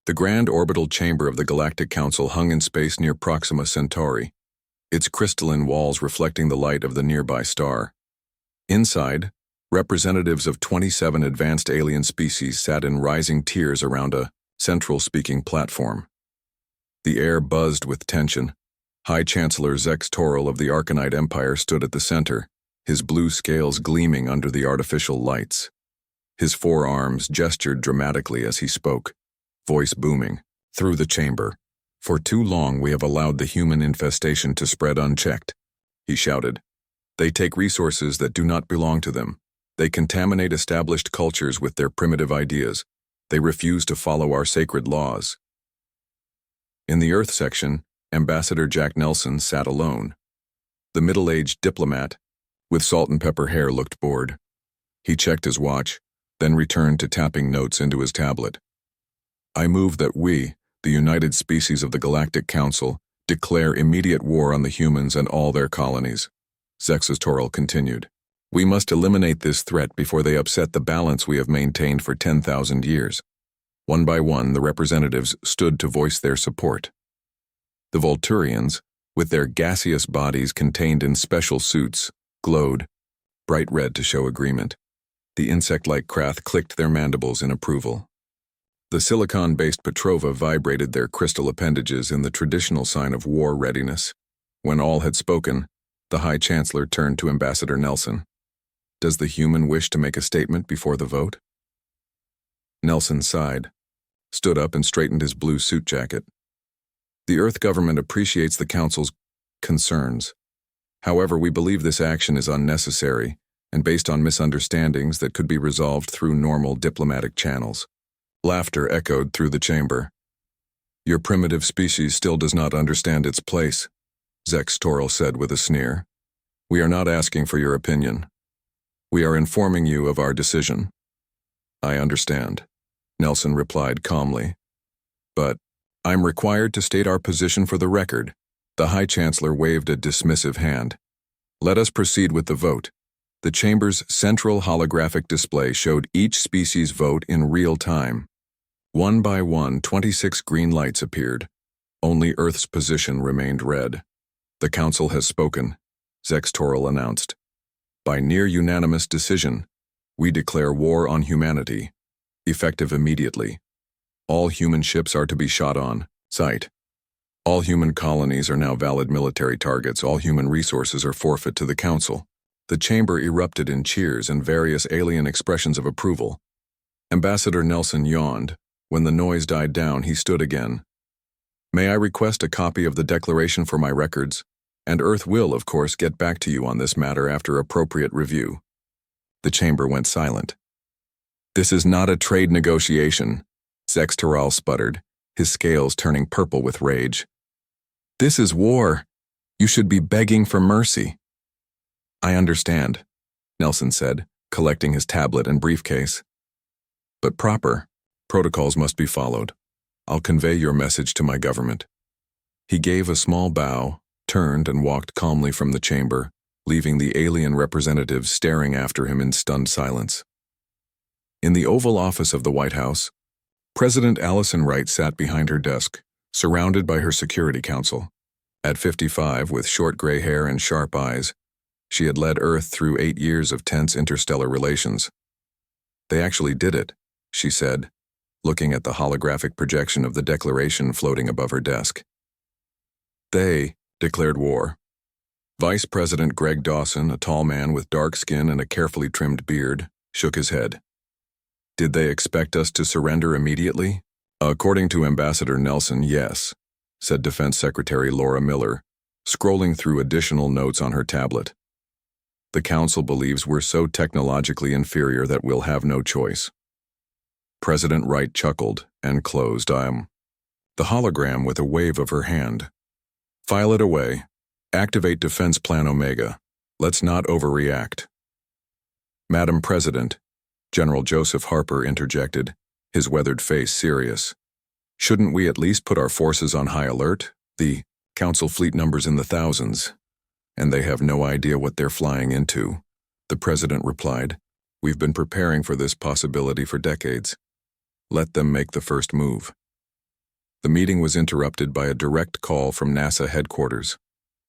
The grand orbital chamber of the Galactic Council hung in space near Proxima Centauri, its crystalline walls reflecting the light of the nearby star. Inside, representatives of 27 advanced alien species sat in rising tiers around a central speaking platform. The air buzzed with tension. High Chancellor Zex Toril of the Arcanite Empire stood at the center, his blue scales gleaming under the artificial lights. His forearms gestured dramatically as he spoke, voice booming through the chamber. "For too long we have allowed the human infestation to spread unchecked," he shouted. "They take resources that do not belong to them. They contaminate established cultures with their primitive ideas. They refuse to follow our sacred laws." In the Earth section, Ambassador Jack Nelson sat alone. The middle-aged diplomat, with salt and pepper hair, looked bored. He checked his watch, then returned to tapping notes into his tablet. "I move that we, the United Species of the Galactic Council, declare immediate war on the humans and all their colonies," Zex Toril continued. "We must eliminate this threat before they upset the balance we have maintained for 10,000 years. One by one, the representatives stood to voice their support. The Volturians, with their gaseous bodies contained in special suits, glowed, bright red to show agreement. The insect-like Krath clicked their mandibles in approval. The silicon-based Petrova vibrated their crystal appendages in the traditional sign of war readiness. When all had spoken, the High Chancellor turned to Ambassador Nelson. "Does the human wish to make a statement before the vote?" Nelson sighed, stood up and straightened his blue suit jacket. "The Earth government appreciates the Council's concerns. However, we believe this action is unnecessary and based on misunderstandings that could be resolved through normal diplomatic channels." Laughter echoed through the chamber. "Your primitive species still does not understand its place," Zex Toril said with a sneer. "We are not asking for your opinion. We are informing you of our decision." "I understand," Nelson replied calmly. "But I'm required to state our position for the record." The High Chancellor waved a dismissive hand. "Let us proceed with the vote." The chamber's central holographic display showed each species' vote in real time. One by one, 26 green lights appeared. Only Earth's position remained red. "The Council has spoken," Zex Toril announced. "By near unanimous decision, we declare war on humanity, effective immediately. All human ships are to be shot on sight. All human colonies are now valid military targets. All human resources are forfeit to the Council." The chamber erupted in cheers and various alien expressions of approval. Ambassador Nelson yawned. When the noise died down, he stood again. "May I request a copy of the declaration for my records? And Earth will, of course, get back to you on this matter after appropriate review." The chamber went silent. "This is not a trade negotiation," Zex Toril sputtered, his scales turning purple with rage. "This is war. You should be begging for mercy." "I understand," Nelson said, collecting his tablet and briefcase. "But proper protocols must be followed. I'll convey your message to my government." He gave a small bow, turned and walked calmly from the chamber, leaving the alien representatives staring after him in stunned silence. In the Oval Office of the White House, President Allison Wright sat behind her desk, surrounded by her Security Council. At 55, with short gray hair and sharp eyes, she had led Earth through 8 years of tense interstellar relations. "They actually did it," she said, looking at the holographic projection of the declaration floating above her desk. "They declared war." Vice President Greg Dawson, a tall man with dark skin and a carefully trimmed beard, shook his head. "Did they expect us to surrender immediately?" "According to Ambassador Nelson, yes," said Defense Secretary Laura Miller, scrolling through additional notes on her tablet. "The Council believes we're so technologically inferior that we'll have no choice." President Wright chuckled and closed the hologram with a wave of her hand. "File it away. Activate Defense Plan Omega. Let's not overreact." "Madam President," General Joseph Harper interjected, his weathered face serious. "Shouldn't we at least put our forces on high alert? The Council fleet number's in the thousands, and they have no idea what they're flying into." The President replied, "We've been preparing for this possibility for decades. Let them make the first move." The meeting was interrupted by a direct call from NASA headquarters.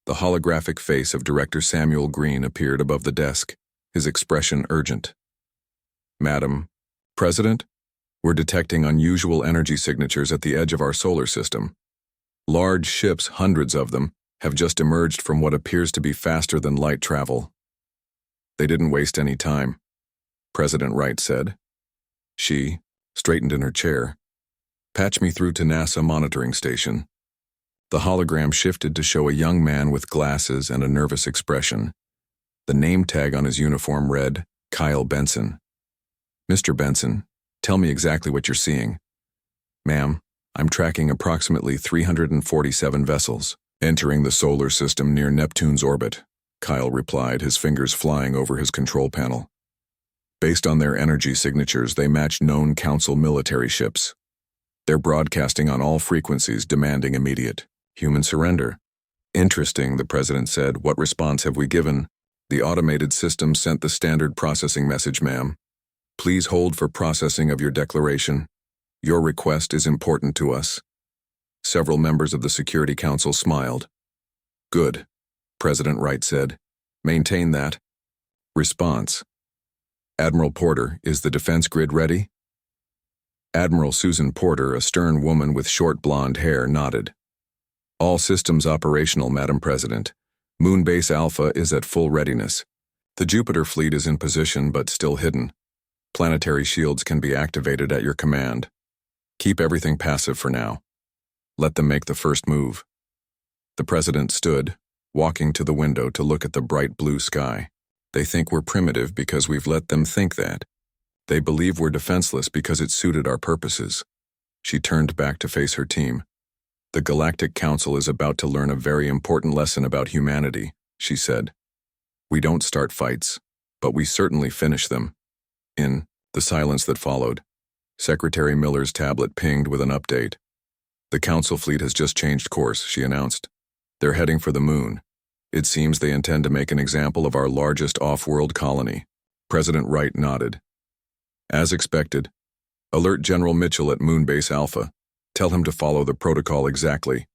The holographic face of Director Samuel Green appeared above the desk, his expression urgent. "Madam President, we're detecting unusual energy signatures at the edge of our solar system. Large ships, hundreds of them, have just emerged from what appears to be faster than light travel." They didn't waste any time, President Wright said. She straightened in her chair. "Patch me through to NASA monitoring station." The hologram shifted to show a young man with glasses and a nervous expression. The name tag on his uniform read, Kyle Benson. "Mr. Benson, tell me exactly what you're seeing." "Ma'am, I'm tracking approximately 347 vessels entering the solar system near Neptune's orbit," Kyle replied, his fingers flying over his control panel. "Based on their energy signatures, they match known Council military ships. They're broadcasting on all frequencies, demanding immediate human surrender." "Interesting," the president said. "What response have we given?" "The automated system sent the standard processing message, ma'am. Please hold for processing of your declaration. Your request is important to us." Several members of the Security Council smiled. "Good," President Wright said. "Maintain that." Response. "Admiral Porter, is the defense grid ready?" Admiral Susan Porter, a stern woman with short blonde hair, nodded. "All systems operational, Madam President. Moonbase Alpha is at full readiness. The Jupiter fleet is in position but still hidden. Planetary shields can be activated at your command. Keep everything passive for now. Let them make the first move." The president stood, walking to the window to look at the bright blue sky. "They think we're primitive because we've let them think that. They believe we're defenseless because it suited our purposes." She turned back to face her team. "The Galactic Council is about to learn a very important lesson about humanity," she said. "We don't start fights, but we certainly finish them." In the silence that followed, Secretary Miller's tablet pinged with an update. "The Council fleet has just changed course," she announced. "They're heading for the moon. It seems they intend to make an example of our largest off-world colony." President Wright nodded. "As expected. Alert General Mitchell at Moonbase Alpha. Tell him to follow the protocol exactly.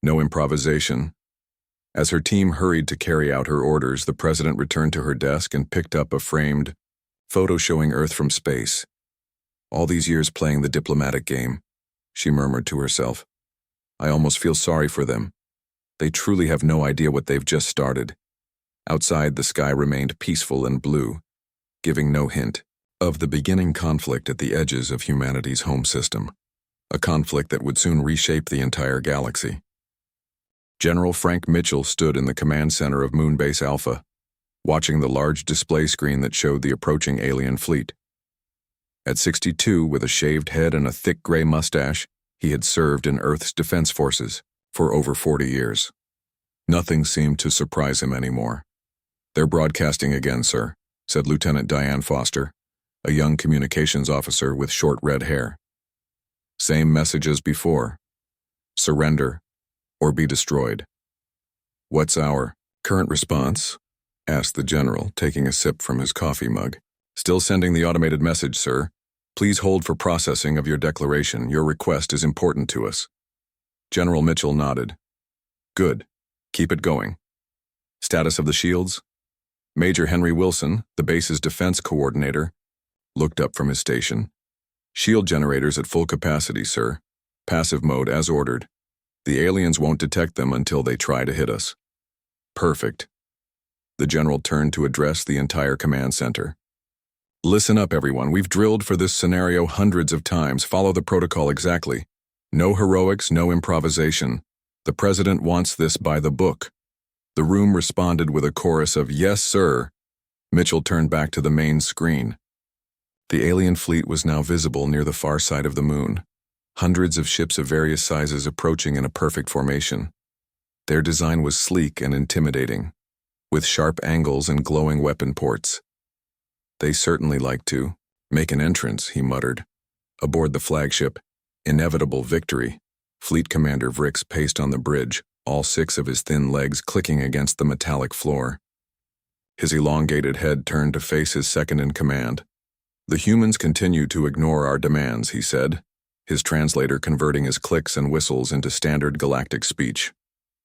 No improvisation." As her team hurried to carry out her orders, the president returned to her desk and picked up a framed photo showing Earth from space. "All these years playing the diplomatic game," she murmured to herself. "I almost feel sorry for them. They truly have no idea what they've just started." Outside, the sky remained peaceful and blue, giving no hint of the beginning conflict at the edges of humanity's home system, a conflict that would soon reshape the entire galaxy. General Frank Mitchell stood in the command center of Moonbase Alpha, watching the large display screen that showed the approaching alien fleet. At 62, with a shaved head and a thick gray mustache, he had served in Earth's defense forces for over 40 years. Nothing seemed to surprise him anymore. "They're broadcasting again, sir," said Lieutenant Diane Foster, a young communications officer with short red hair. "Same message as before. Surrender or be destroyed." "What's our current response?" asked the general, taking a sip from his coffee mug. "Still sending the automated message, sir. Please hold for processing of your declaration. Your request is important to us." General Mitchell nodded. "Good. Keep it going. Status of the shields?" Major Henry Wilson, the base's defense coordinator, looked up from his station. "Shield generators at full capacity, sir. Passive mode as ordered. The aliens won't detect them until they try to hit us." "Perfect." The general turned to address the entire command center. "Listen up, everyone. We've drilled for this scenario hundreds of times. Follow the protocol exactly. No heroics, no improvisation. The president wants this by the book." The room responded with a chorus of "Yes, sir." Mitchell turned back to the main screen. The alien fleet was now visible near the far side of the moon. Hundreds of ships of various sizes approaching in a perfect formation. Their design was sleek and intimidating, with sharp angles and glowing weapon ports. "They certainly like to make an entrance," he muttered. Aboard the flagship, Inevitable Victory, Fleet Commander Vrix paced on the bridge, all 6 of his thin legs clicking against the metallic floor. His elongated head turned to face his second-in-command. "The humans continue to ignore our demands," he said, his translator converting his clicks and whistles into standard galactic speech.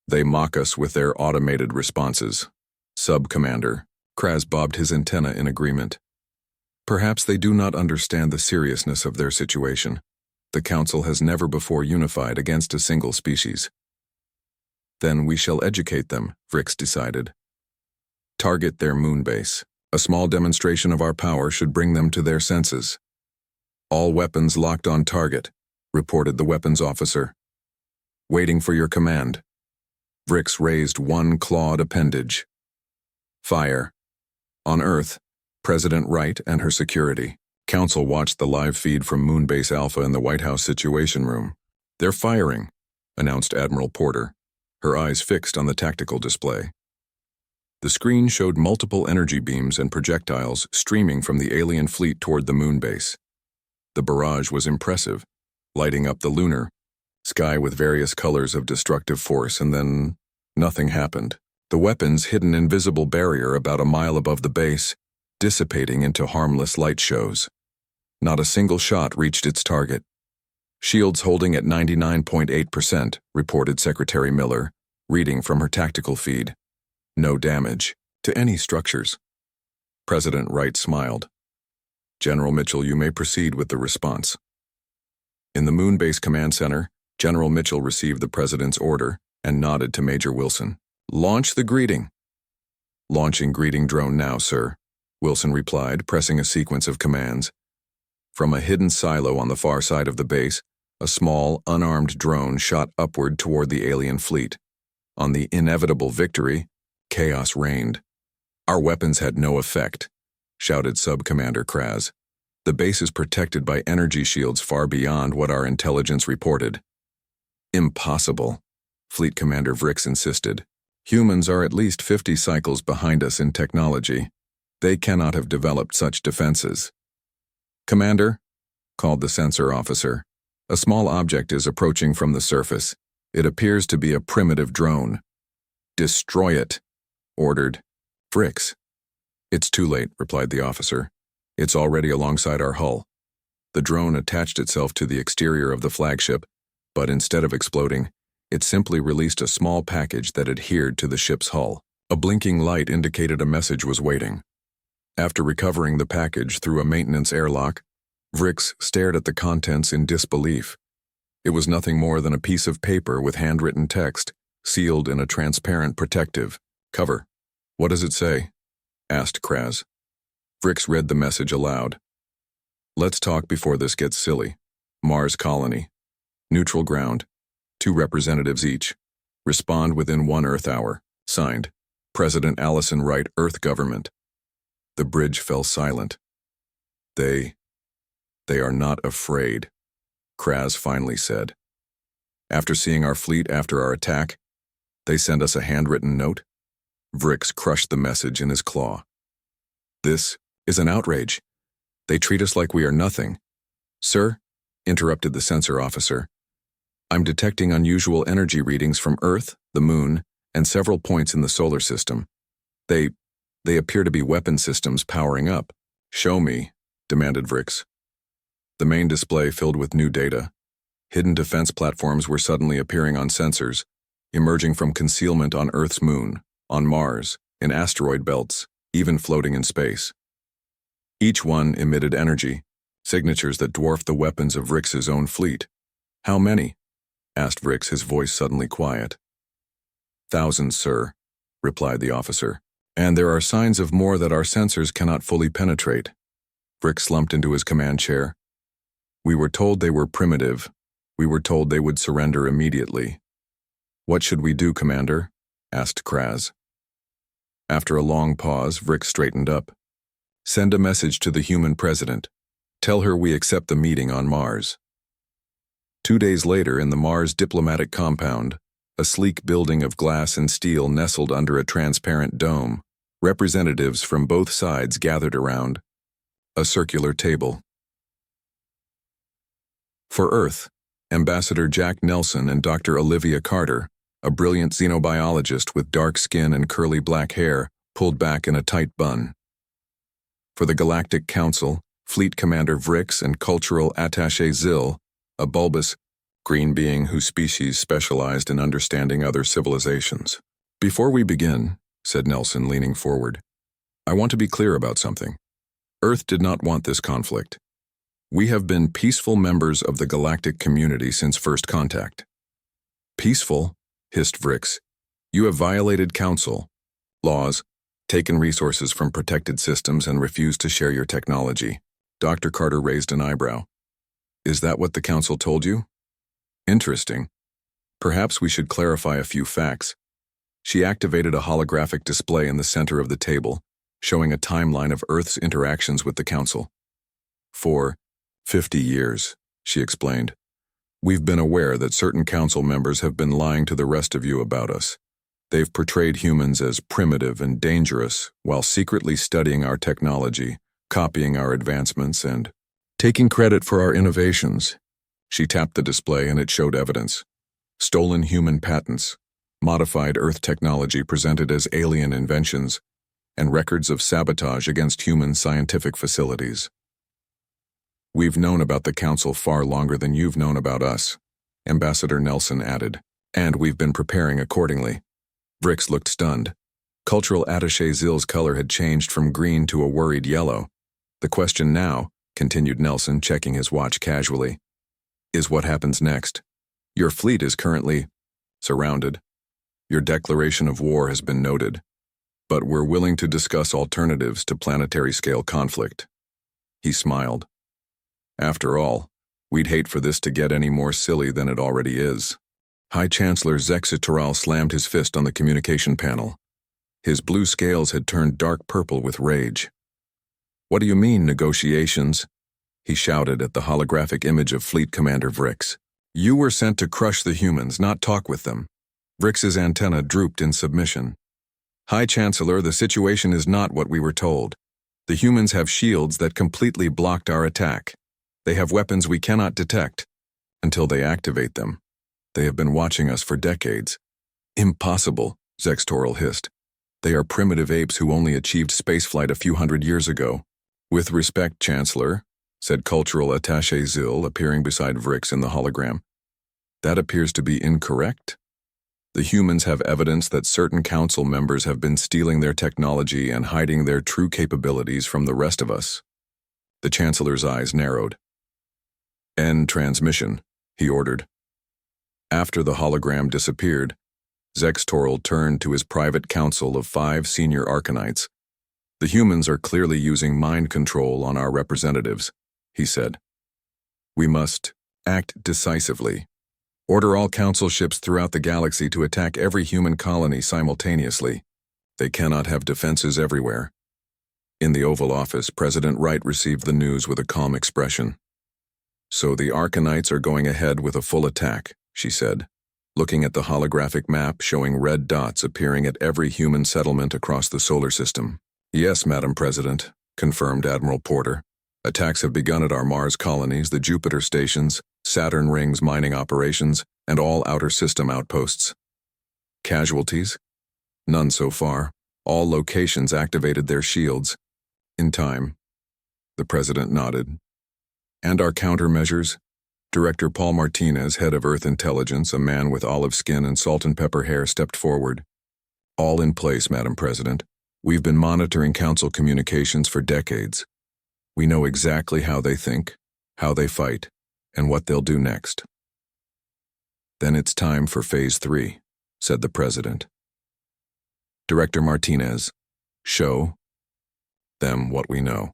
They mock us with their automated responses. Sub-Commander. Kraz bobbed his antenna in agreement. Perhaps they do not understand the seriousness of their situation. The Council has never before unified against a single species. Then we shall educate them, Vrix decided. Target their moon base. A small demonstration of our power should bring them to their senses. All weapons locked on target, reported the weapons officer. Waiting for your command. Vrix raised one clawed appendage. Fire. On Earth, President Wright and her security. Council watched the live feed from Moonbase Alpha in the White House Situation Room. They're firing, announced Admiral Porter, her eyes fixed on the tactical display. The screen showed multiple energy beams and projectiles streaming from the alien fleet toward the moon base. The barrage was impressive, lighting up the lunar sky with various colors of destructive force, and then nothing happened. The weapons hid an invisible barrier about a mile above the base, dissipating into harmless light shows. Not a single shot reached its target. Shields holding at 99.8%, reported Secretary Miller, reading from her tactical feed. No damage to any structures. President Wright smiled. General Mitchell, you may proceed with the response. In the Moon Base Command Center, General Mitchell received the President's order and nodded to Major Wilson. Launch the greeting. Launching greeting drone now, sir, Wilson replied, pressing a sequence of commands. From a hidden silo on the far side of the base, a small, unarmed drone shot upward toward the alien fleet. On the inevitable victory, chaos reigned. Our weapons had no effect, shouted Sub-Commander Kraz. The base is protected by energy shields far beyond what our intelligence reported. Impossible, Fleet Commander Vrix insisted. Humans are at least 50 cycles behind us in technology. They cannot have developed such defenses. Commander, called the sensor officer, a small object is approaching from the surface. It appears to be a primitive drone. Destroy it, ordered Vrix. It's too late, replied the officer. It's already alongside our hull. The drone attached itself to the exterior of the flagship, but instead of exploding, it simply released a small package that adhered to the ship's hull. A blinking light indicated a message was waiting. After recovering the package through a maintenance airlock, Vrix stared at the contents in disbelief. It was nothing more than a piece of paper with handwritten text, sealed in a transparent protective cover. What does it say? Asked Kraz. Vrix read the message aloud. Let's talk before this gets silly. Mars colony. Neutral ground. 2 representatives each. Respond within 1 Earth hour. Signed, President Allison Wright, Earth Government. The bridge fell silent. They are not afraid, Kraz finally said. After seeing our fleet after our attack, they send us a handwritten note? Vrix crushed the message in his claw. This is an outrage. They treat us like we are nothing. Sir, interrupted the sensor officer, I'm detecting unusual energy readings from Earth, the Moon, and several points in the solar system. They appear to be weapon systems powering up. Show me, demanded Vrix. The main display filled with new data. Hidden defense platforms were suddenly appearing on sensors, emerging from concealment on Earth's moon, on Mars, in asteroid belts, even floating in space. Each one emitted energy, signatures that dwarfed the weapons of Vrix's own fleet. How many? Asked Vrix, his voice suddenly quiet. Thousands, sir, replied the officer. And there are signs of more that our sensors cannot fully penetrate. Vrix slumped into his command chair. We were told they were primitive. We were told they would surrender immediately. What should we do, Commander? Asked Kraz. After a long pause, Vrix straightened up. Send a message to the human president. Tell her we accept the meeting on Mars. 2 days later, in the Mars diplomatic compound, a sleek building of glass and steel nestled under a transparent dome, representatives from both sides gathered around a circular table. For Earth, Ambassador Jack Nelson and Dr. Olivia Carter, a brilliant xenobiologist with dark skin and curly black hair pulled back in a tight bun. For the Galactic Council, Fleet Commander Vrix and Cultural Attaché Zill, a bulbous, green being whose species specialized in understanding other civilizations. "Before we begin," said Nelson, leaning forward, "I want to be clear about something. Earth did not want this conflict. We have been peaceful members of the galactic community since first contact." "Peaceful?" hissed Vrix. "You have violated council laws, taken resources from protected systems, and refused to share your technology." Dr. Carter raised an eyebrow. "Is that what the council told you? Interesting. Perhaps we should clarify a few facts." She activated a holographic display in the center of the table, showing a timeline of Earth's interactions with the council. "For 50 years, she explained, we've been aware that certain council members have been lying to the rest of you about us. They've portrayed humans as primitive and dangerous while secretly studying our technology, copying our advancements, and taking credit for our innovations." She tapped the display and it showed evidence. Stolen human patents, modified Earth technology presented as alien inventions, and records of sabotage against human scientific facilities. "We've known about the council far longer than you've known about us," Ambassador Nelson added, "and we've been preparing accordingly." Vrix looked stunned. Cultural attaché Zill's color had changed from green to a worried yellow. "The question now," continued Nelson, checking his watch casually, "is what happens next. Your fleet is currently surrounded. Your declaration of war has been noted, but we're willing to discuss alternatives to planetary-scale conflict." He smiled. "After all, we'd hate for this to get any more silly than it already is." High Chancellor Zexitoral slammed his fist on the communication panel. His blue scales had turned dark purple with rage. "What do you mean, negotiations?" he shouted at the holographic image of Fleet Commander Vrix. "You were sent to crush the humans, not talk with them." Vrix's antenna drooped in submission. "High Chancellor, the situation is not what we were told. The humans have shields that completely blocked our attack. They have weapons we cannot detect until they activate them. They have been watching us for decades." "Impossible," Zextoral hissed. "They are primitive apes who only achieved spaceflight a few hundred years ago." "With respect, Chancellor," said Cultural Attaché Zill, appearing beside Vrix in the hologram, "that appears to be incorrect. The humans have evidence that certain council members have been stealing their technology and hiding their true capabilities from the rest of us." The Chancellor's eyes narrowed. "End transmission," he ordered. After the hologram disappeared, Zextoral turned to his private council of 5 senior Arcanites. "The humans are clearly using mind control on our representatives," he said. "We must act decisively. Order all council ships throughout the galaxy to attack every human colony simultaneously. They cannot have defenses everywhere." In the Oval Office, President Wright received the news with a calm expression. "So the Arcanites are going ahead with a full attack," she said, looking at the holographic map showing red dots appearing at every human settlement across the solar system. "Yes, Madam President," confirmed Admiral Porter. "Attacks have begun at our Mars colonies, the Jupiter stations, Saturn rings mining operations, and all outer system outposts." "Casualties?" "None so far. All locations activated their shields. In time." The President nodded. "And our countermeasures?" Director Paul Martinez, head of Earth Intelligence, a man with olive skin and salt and pepper hair, stepped forward. "All in place, Madam President. We've been monitoring council communications for decades. We know exactly how they think, how they fight, and what they'll do next." "Then it's time for Phase 3, said the President. "Director Martinez, show them what we know."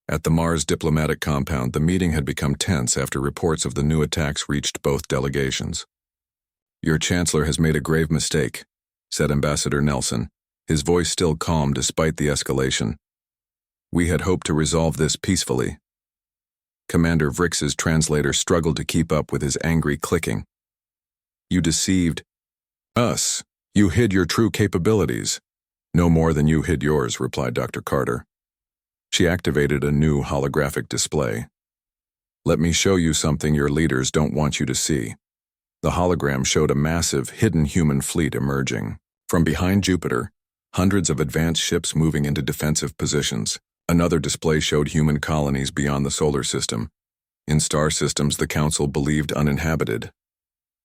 At the Mars diplomatic compound, the meeting had become tense after reports of the new attacks reached both delegations. "Your Chancellor has made a grave mistake," said Ambassador Nelson, his voice still calm despite the escalation. "We had hoped to resolve this peacefully." Commander Vrix's translator struggled to keep up with his angry clicking. "You deceived us. You hid your true capabilities." "No more than you hid yours," replied Dr. Carter. She activated a new holographic display. "Let me show you something your leaders don't want you to see." The hologram showed a massive, hidden human fleet emerging. From behind Jupiter, hundreds of advanced ships moving into defensive positions. Another display showed human colonies beyond the solar system. in star systems the Council believed uninhabited.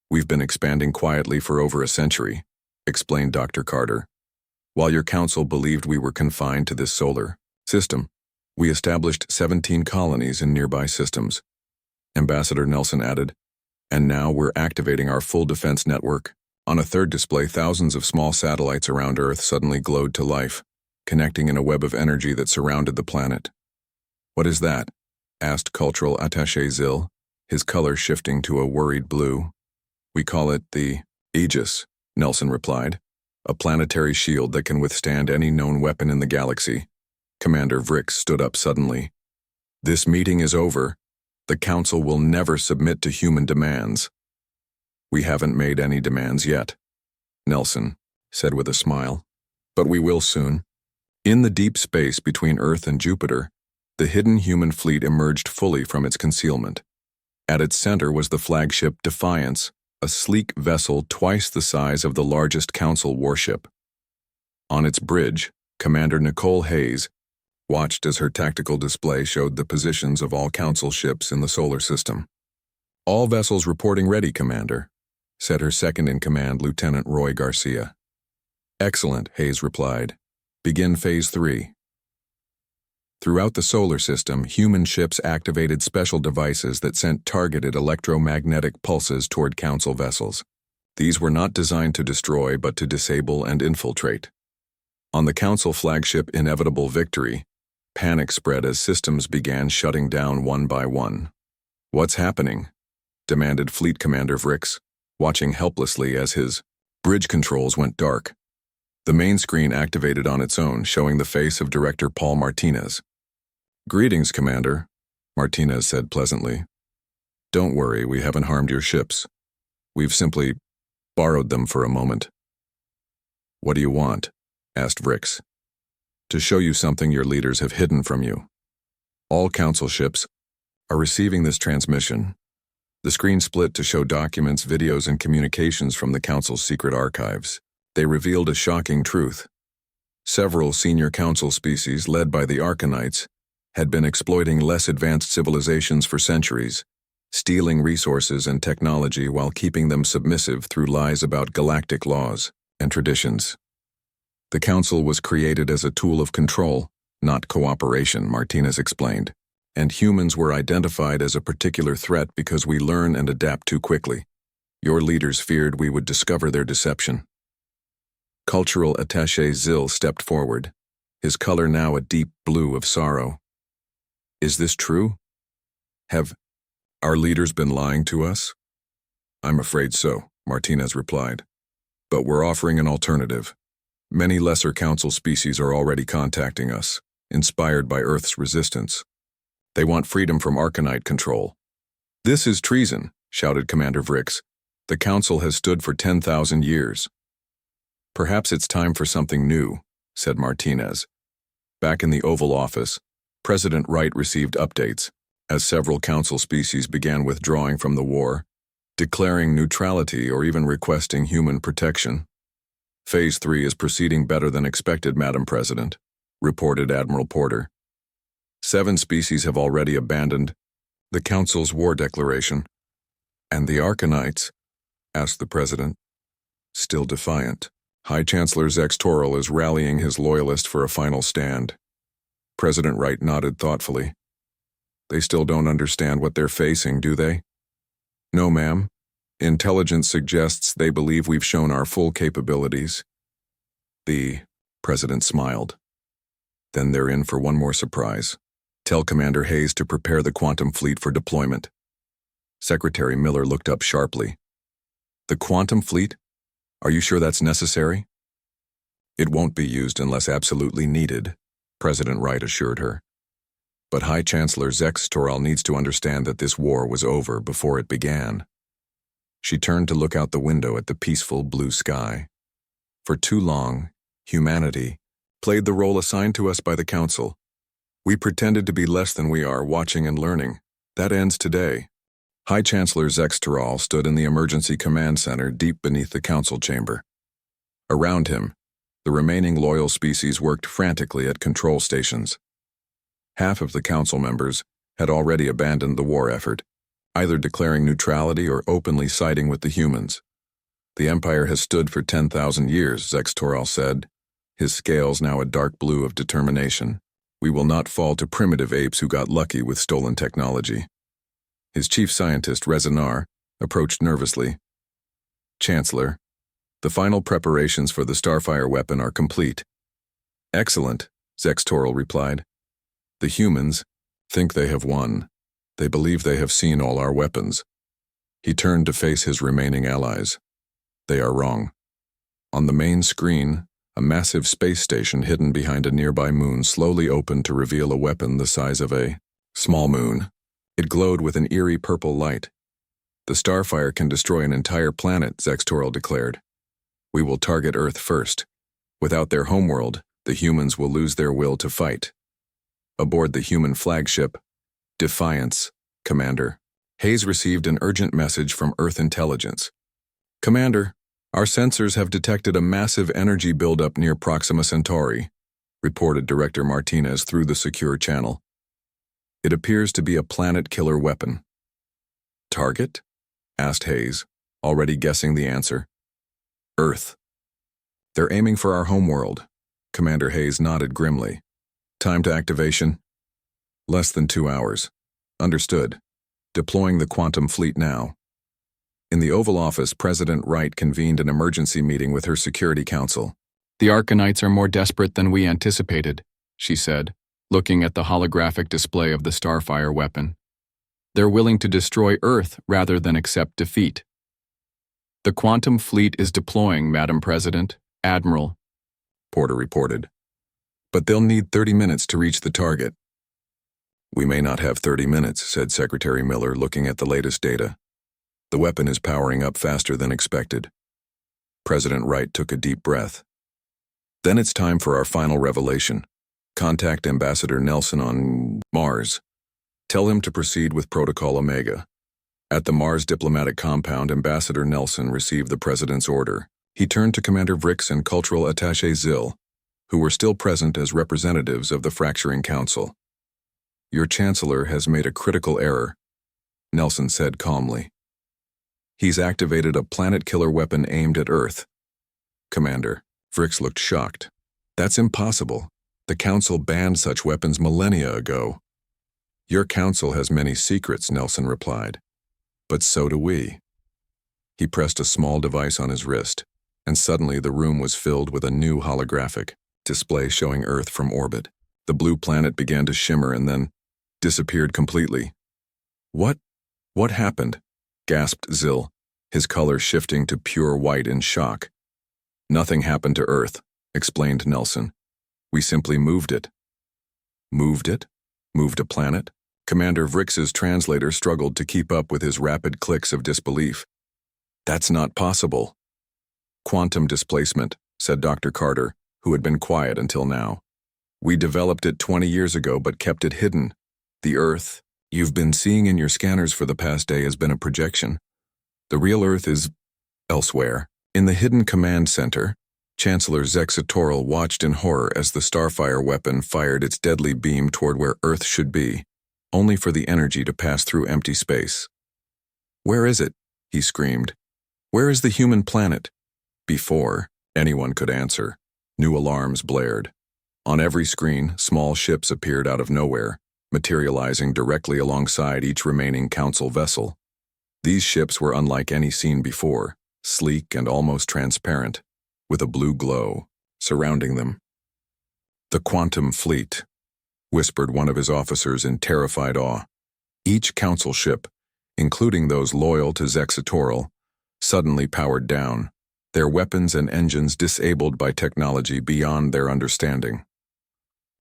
We've been expanding quietly for over a century, explained Dr. Carter. While your Council believed we were confined to this solar system, we established 17 colonies in nearby systems. Ambassador Nelson added, and now we're activating our full defense network. On a third display, thousands of small satellites around Earth suddenly glowed to life, connecting in a web of energy that surrounded the planet. What is that? Asked Cultural Attaché Zil, his color shifting to a worried blue. We call it the Aegis, Nelson replied, a planetary shield that can withstand any known weapon in the galaxy. Commander Vrix stood up suddenly. This meeting is over. The Council will never submit to human demands. We haven't made any demands yet, Nelson said with a smile. But we will soon. In the deep space between Earth and Jupiter, the hidden human fleet emerged fully from its concealment. At its center was the flagship Defiance, a sleek vessel twice the size of the largest Council warship. On its bridge, Commander Nicole Hayes watched as her tactical display showed the positions of all Council ships in the solar system. All vessels reporting ready, Commander, said her second-in-command, Lieutenant Roy Garcia. Excellent, Hayes replied. Begin Phase 3. Throughout the solar system, human ships activated special devices that sent targeted electromagnetic pulses toward Council vessels. These were not designed to destroy but to disable and infiltrate. On the Council flagship Inevitable Victory, panic spread as systems began shutting down one by one. What's happening? Demanded Fleet Commander Vrix, watching helplessly as his bridge controls went dark. The main screen activated on its own, showing the face of Director Paul Martinez. Greetings, Commander, Martinez said pleasantly. Don't worry, we haven't harmed your ships. We've simply borrowed them for a moment. What do you want? Asked Vrix. To show you something your leaders have hidden from you. All Council ships are receiving this transmission. The screen split to show documents, videos, and communications from the Council's secret archives. They revealed a shocking truth. Several senior Council species, led by the Arcanites, had been exploiting less advanced civilizations for centuries, stealing resources and technology while keeping them submissive through lies about galactic laws and traditions. The Council was created as a tool of control, not cooperation, Martinez explained, and humans were identified as a particular threat because we learn and adapt too quickly. Your leaders feared we would discover their deception. Cultural Attaché Zil stepped forward, his color now a deep blue of sorrow. Is this true? Have our leaders been lying to us? I'm afraid so, Martinez replied. But we're offering an alternative. Many lesser Council species are already contacting us, inspired by Earth's resistance. They want freedom from Arcanite control. This is treason, shouted Commander Vrix. The Council has stood for 10,000 years. Perhaps it's time for something new, said Martinez. Back in the Oval Office, President Wright received updates as several Council species began withdrawing from the war, declaring neutrality or even requesting human protection. Phase 3 is proceeding better than expected, Madam President, reported Admiral Porter. 7 species have already abandoned the Council's war declaration. And the Arcanites? Asked the President. Still defiant. High Chancellor Zex Toral is rallying his loyalists for a final stand. President Wright nodded thoughtfully. They still don't understand what they're facing, do they? No, ma'am. Intelligence suggests they believe we've shown our full capabilities. The President smiled. Then they're in for one more surprise. Tell Commander Hayes to prepare the Quantum Fleet for deployment. Secretary Miller looked up sharply. The Quantum Fleet? Are you sure that's necessary? It won't be used unless absolutely needed, President Wright assured her. But High Chancellor Zex Toral needs to understand that this war was over before it began. She turned to look out the window at the peaceful blue sky. For too long, humanity played the role assigned to us by the Council. We pretended to be less than we are, watching and learning. That ends today. High Chancellor Zex Toral stood in the Emergency Command Center deep beneath the Council chamber. Around him, the remaining loyal species worked frantically at control stations. Half of the Council members had already abandoned the war effort, either declaring neutrality or openly siding with the humans. The Empire has stood for 10,000 years, Zextoral said, his scales now a dark blue of determination. We will not fall to primitive apes who got lucky with stolen technology. His chief scientist, Rezinar, approached nervously. Chancellor, the final preparations for the Starfire weapon are complete. Excellent, Zextoral replied. The humans think they have won. They believe they have seen all our weapons. He turned to face his remaining allies. They are wrong. On the main screen, a massive space station hidden behind a nearby moon slowly opened to reveal a weapon the size of a small moon. It glowed with an eerie purple light. The Starfire can destroy an entire planet, Zextoral declared. We will target Earth first. Without their homeworld, the humans will lose their will to fight. Aboard the human flagship, Defiance, Commander, Hayes received an urgent message from Earth intelligence. Commander, our sensors have detected a massive energy buildup near Proxima Centauri, reported Director Martinez through the secure channel. It appears to be a planet-killer weapon. Target? Asked Hayes, already guessing the answer. Earth. They're aiming for our homeworld. Commander Hayes nodded grimly. Time to activation? Less than 2 hours. Understood. Deploying the quantum fleet now. In the Oval Office, President Wright convened an emergency meeting with her Security Council. The Arcanites are more desperate than we anticipated, she said, looking at the holographic display of the Starfire weapon. They're willing to destroy Earth rather than accept defeat. The quantum fleet is deploying, Madam President, Admiral, Porter reported. But they'll need 30 minutes to reach the target. We may not have 30 minutes, said Secretary Miller, looking at the latest data. The weapon is powering up faster than expected. President Wright took a deep breath. Then it's time for our final revelation. Contact Ambassador Nelson on Mars. Tell him to proceed with Protocol Omega. At the Mars diplomatic compound, Ambassador Nelson received the President's order. He turned to Commander Vrix and Cultural Attaché Zill, who were still present as representatives of the Fracturing Council. Your Chancellor has made a critical error, Nelson said calmly. He's activated a planet-killer weapon aimed at Earth. Commander, Vrix looked shocked. That's impossible. The Council banned such weapons millennia ago. Your Council has many secrets, Nelson replied. But so do we. He pressed a small device on his wrist, and suddenly the room was filled with a new holographic display showing Earth from orbit. The blue planet began to shimmer and then disappeared completely. What happened? Gasped Zill, his color shifting to pure white in shock. Nothing happened to Earth, explained Nelson. We simply moved it. Moved it? Moved a planet? Commander Vrix's translator struggled to keep up with his rapid clicks of disbelief. That's not possible. Quantum displacement, said Dr. Carter, who had been quiet until now. We developed it 20 years ago but kept it hidden. The Earth you've been seeing in your scanners for the past day has been a projection. The real Earth is elsewhere. In the hidden command center, Chancellor Zexitoral watched in horror as the Starfire weapon fired its deadly beam toward where Earth should be, only for the energy to pass through empty space. Where is it? He screamed. Where is the human planet? Before anyone could answer, new alarms blared. On every screen, small ships appeared out of nowhere, materializing directly alongside each remaining Council vessel. These ships were unlike any seen before, sleek and almost transparent, with a blue glow surrounding them. The Quantum Fleet, whispered one of his officers in terrified awe. Each Council ship, including those loyal to Zexitoral, suddenly powered down, their weapons and engines disabled by technology beyond their understanding.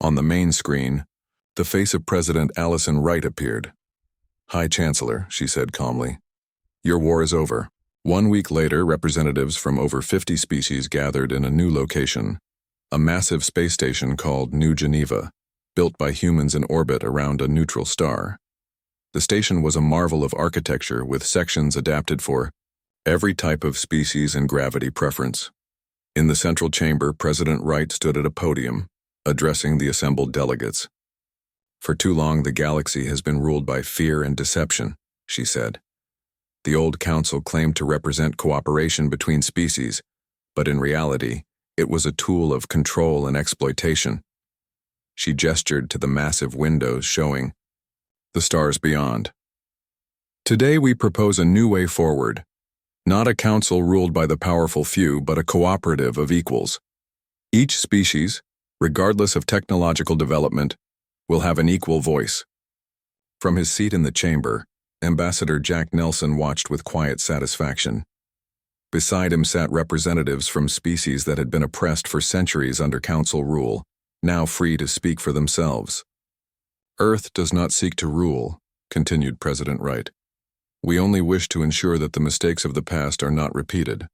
On the main screen, the face of President Allison Wright appeared. High Chancellor, she said calmly. Your war is over. 1 week later, representatives from over 50 species gathered in a new location, a massive space station called New Geneva, built by humans in orbit around a neutral star. The station was a marvel of architecture with sections adapted for every type of species and gravity preference. In the central chamber, President Wright stood at a podium, addressing the assembled delegates. For too long, the galaxy has been ruled by fear and deception, she said. The old council claimed to represent cooperation between species, but in reality, it was a tool of control and exploitation. She gestured to the massive windows showing the stars beyond. Today we propose a new way forward. Not a council ruled by the powerful few, but a cooperative of equals. Each species, regardless of technological development, will have an equal voice. From his seat in the chamber, Ambassador Jack Nelson watched with quiet satisfaction. Beside him sat representatives from species that had been oppressed for centuries under council rule, now free to speak for themselves. Earth does not seek to rule, continued President Wright. We only wish to ensure that the mistakes of the past are not repeated.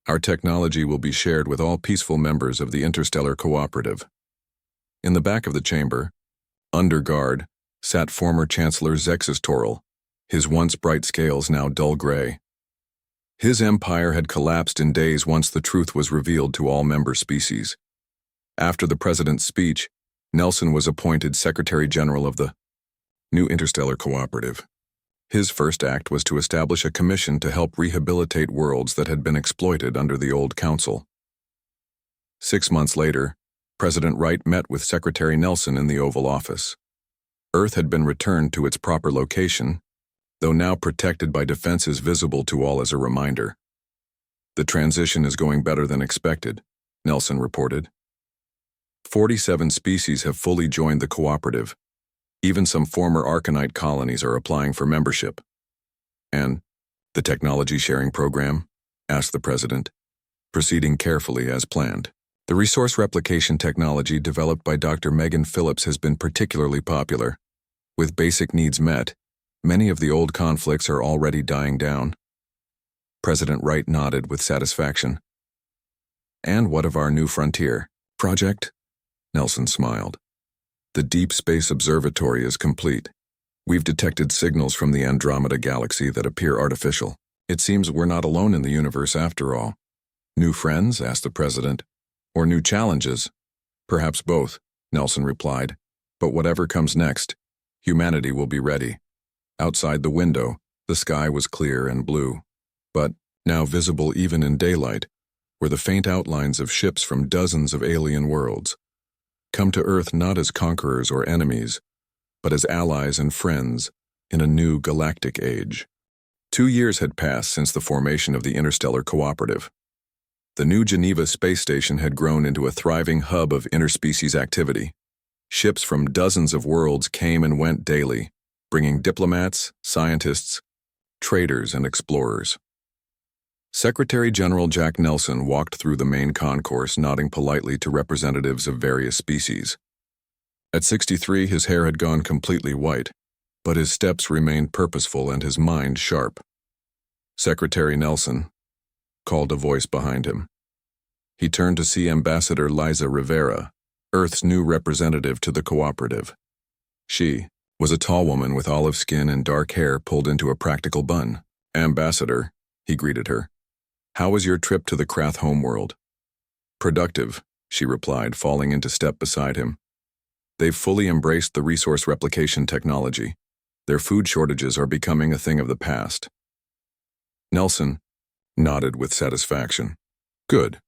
Our technology will be shared with all peaceful members of the Interstellar Cooperative. In the back of the chamber, under guard, sat former Chancellor Zexus Toril, his once bright scales now dull gray. His empire had collapsed in days once the truth was revealed to all member species. After the president's speech, Nelson was appointed Secretary General of the new Interstellar Cooperative. His first act was to establish a commission to help rehabilitate worlds that had been exploited under the old council. 6 months later, President Wright met with Secretary Nelson in the Oval Office. Earth had been returned to its proper location, though now protected by defenses visible to all as a reminder. The transition is going better than expected, Nelson reported. 47 species have fully joined the cooperative. Even some former Arcanite colonies are applying for membership. And the technology sharing program? Asked the president, proceeding carefully as planned. The resource replication technology developed by Dr. Megan Phillips has been particularly popular. With basic needs met, many of the old conflicts are already dying down. President Wright nodded with satisfaction. And what of our new frontier project? Nelson smiled. The Deep Space Observatory is complete. We've detected signals from the Andromeda galaxy that appear artificial. It seems we're not alone in the universe after all. New friends? Asked the president. Or new challenges? Perhaps both, Nelson replied. But whatever comes next, humanity will be ready. Outside the window, the sky was clear and blue. But, now visible even in daylight, were the faint outlines of ships from dozens of alien worlds. Come to Earth not as conquerors or enemies, but as allies and friends in a new galactic age. 2 years had passed since the formation of the Interstellar Cooperative. The New Geneva space station had grown into a thriving hub of interspecies activity. Ships from dozens of worlds came and went daily, bringing diplomats, scientists, traders, and explorers. Secretary General Jack Nelson walked through the main concourse, nodding politely to representatives of various species. At 63, his hair had gone completely white, but his steps remained purposeful and his mind sharp. Secretary Nelson, called a voice behind him. He turned to see Ambassador Liza Rivera, Earth's new representative to the cooperative. She was a tall woman with olive skin and dark hair pulled into a practical bun. Ambassador, he greeted her. How was your trip to the Krath homeworld? Productive, she replied, falling into step beside him. They've fully embraced the resource replication technology. Their food shortages are becoming a thing of the past. Nelson nodded with satisfaction. Good.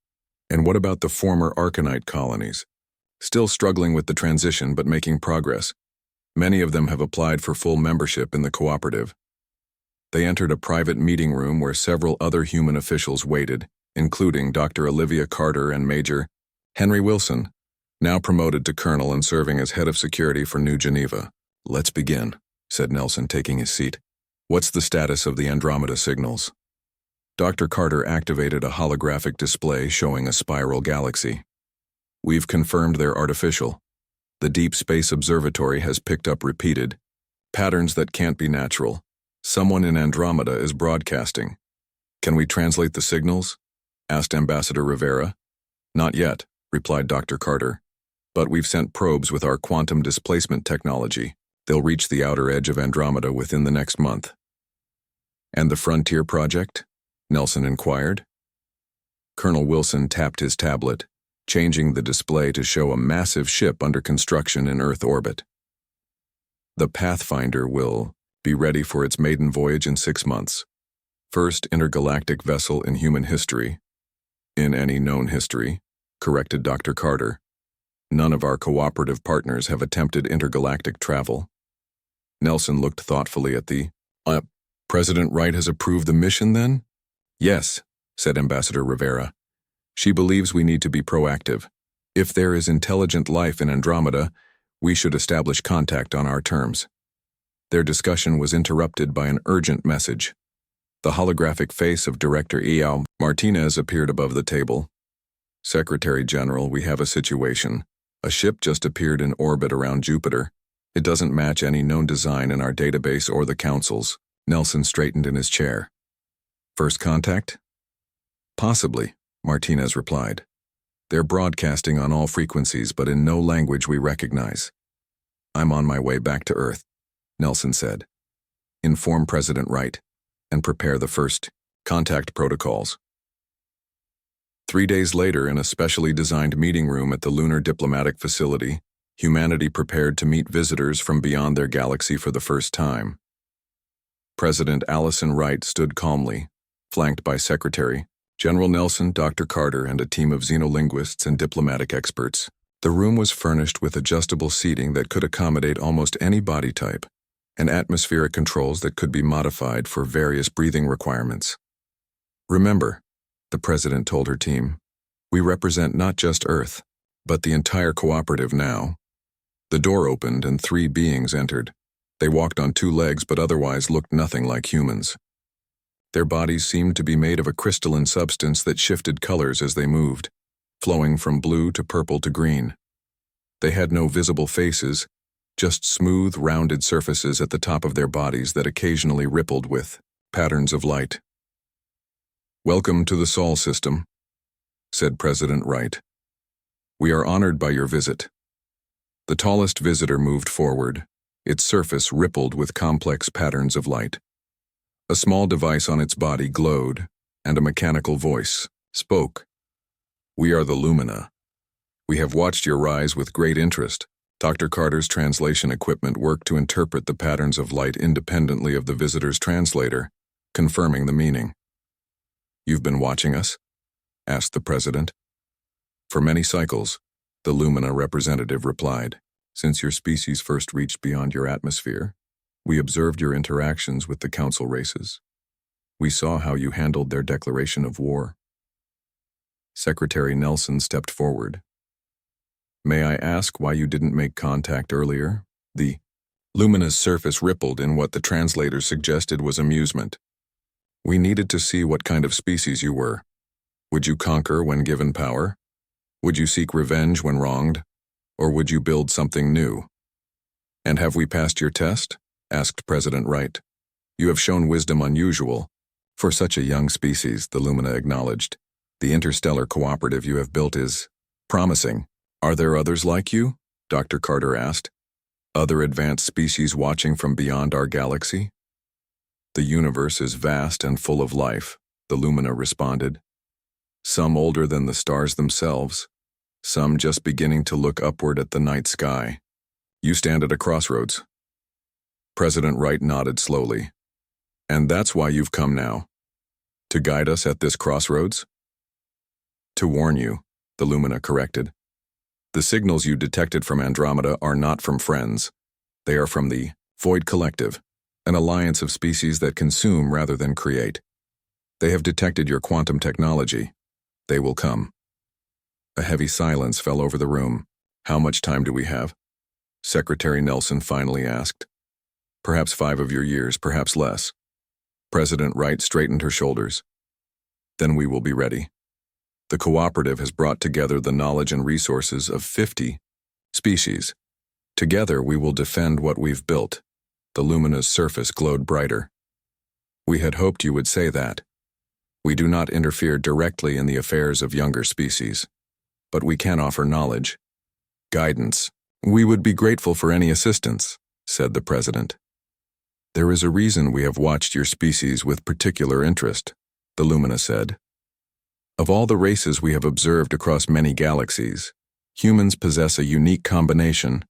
And what about the former Arcanite colonies? Still struggling with the transition but making progress. Many of them have applied for full membership in the cooperative. They entered a private meeting room where several other human officials waited, including Dr. Olivia Carter and Major Henry Wilson, now promoted to colonel and serving as head of security for New Geneva. Let's begin, said Nelson, taking his seat. What's the status of the Andromeda signals? Dr. Carter activated a holographic display showing a spiral galaxy. We've confirmed they're artificial. The Deep Space Observatory has picked up repeated patterns that can't be natural. Someone in Andromeda is broadcasting. Can we translate the signals? Asked Ambassador Rivera. Not yet, replied Dr. Carter. But we've sent probes with our quantum displacement technology. They'll reach the outer edge of Andromeda within the next month. And the Frontier Project? Nelson inquired. Colonel Wilson tapped his tablet, changing the display to show a massive ship under construction in Earth orbit. The Pathfinder will be ready for its maiden voyage in 6 months. First intergalactic vessel in human history. In any known history, corrected Dr. Carter. None of our cooperative partners have attempted intergalactic travel. Nelson looked thoughtfully at the President Wright has approved the mission then? Yes, said Ambassador Rivera. She believes we need to be proactive. If there is intelligent life in Andromeda, we should establish contact on our terms. Their discussion was interrupted by an urgent message. The holographic face of Director E.L. Martinez appeared above the table. Secretary General, we have a situation. A ship just appeared in orbit around Jupiter. It doesn't match any known design in our database or the Council's. Nelson straightened in his chair. First contact? Possibly, Martinez replied. They're broadcasting on all frequencies but in no language we recognize. I'm on my way back to Earth, Nelson said. Inform President Wright and prepare the first contact protocols. 3 days later, in a specially designed meeting room at the Lunar Diplomatic Facility, humanity prepared to meet visitors from beyond their galaxy for the first time. President Allison Wright stood calmly, flanked by Secretary General Nelson, Dr. Carter, and a team of xenolinguists and diplomatic experts. The room was furnished with adjustable seating that could accommodate almost any body type, and atmospheric controls that could be modified for various breathing requirements. Remember, the President told her team, we represent not just Earth, but the entire cooperative now. The door opened and 3 beings entered. They walked on 2 legs but otherwise looked nothing like humans. Their bodies seemed to be made of a crystalline substance that shifted colors as they moved, flowing from blue to purple to green. They had no visible faces, just smooth, rounded surfaces at the top of their bodies that occasionally rippled with patterns of light. Welcome to the Sol system, said President Wright. We are honored by your visit. The tallest visitor moved forward. Its surface rippled with complex patterns of light. A small device on its body glowed, and a mechanical voice spoke. We are the Lumina. We have watched your rise with great interest. Dr. Carter's translation equipment worked to interpret the patterns of light independently of the visitor's translator, confirming the meaning. You've been watching us? Asked the President. For many cycles, the Lumina representative replied. Since your species first reached beyond your atmosphere, we observed your interactions with the Council races. We saw how you handled their declaration of war. Secretary Nelson stepped forward. May I ask why you didn't make contact earlier? The Lumina's surface rippled in what the translator suggested was amusement. We needed to see what kind of species you were. Would you conquer when given power? Would you seek revenge when wronged? Or would you build something new? And have we passed your test? Asked President Wright. You have shown wisdom unusual. For such a young species, the Lumina acknowledged. The interstellar cooperative you have built is promising. Are there others like you? Dr. Carter asked. Other advanced species watching from beyond our galaxy? The universe is vast and full of life, the Lumina responded. Some older than the stars themselves, some just beginning to look upward at the night sky. You stand at a crossroads. President Wright nodded slowly. And that's why you've come now. To guide us at this crossroads? To warn you, the Lumina corrected. The signals you detected from Andromeda are not from friends. They are from the Void Collective, an alliance of species that consume rather than create. They have detected your quantum technology. They will come. A heavy silence fell over the room. How much time do we have? Secretary Nelson finally asked. Perhaps 5 of your years, perhaps less. President Wright straightened her shoulders. Then we will be ready. The cooperative has brought together the knowledge and resources of 50 species. Together we will defend what we've built. The Lumina's surface glowed brighter. We had hoped you would say that. We do not interfere directly in the affairs of younger species, but we can offer knowledge, guidance. We would be grateful for any assistance, said the President. There is a reason we have watched your species with particular interest, the Lumina said. Of all the races we have observed across many galaxies, humans possess a unique combination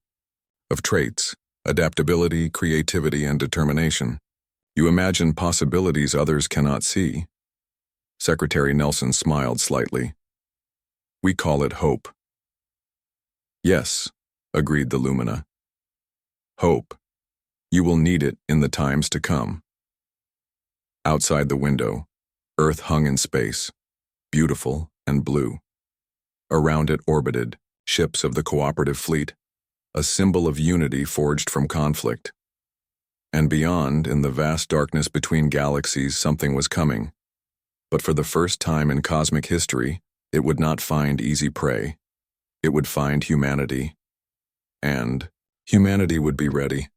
of traits adaptability, creativity, and determination. You imagine possibilities others cannot see. Secretary Nelson smiled slightly. We call it hope. Yes, agreed the Lumina. Hope. You will need it in the times to come. Outside the window, Earth hung in space, beautiful and blue. Around it orbited ships of the cooperative fleet, a symbol of unity forged from conflict. And beyond, in the vast darkness between galaxies, something was coming. But for the first time in cosmic history, it would not find easy prey. It would find humanity. And humanity would be ready.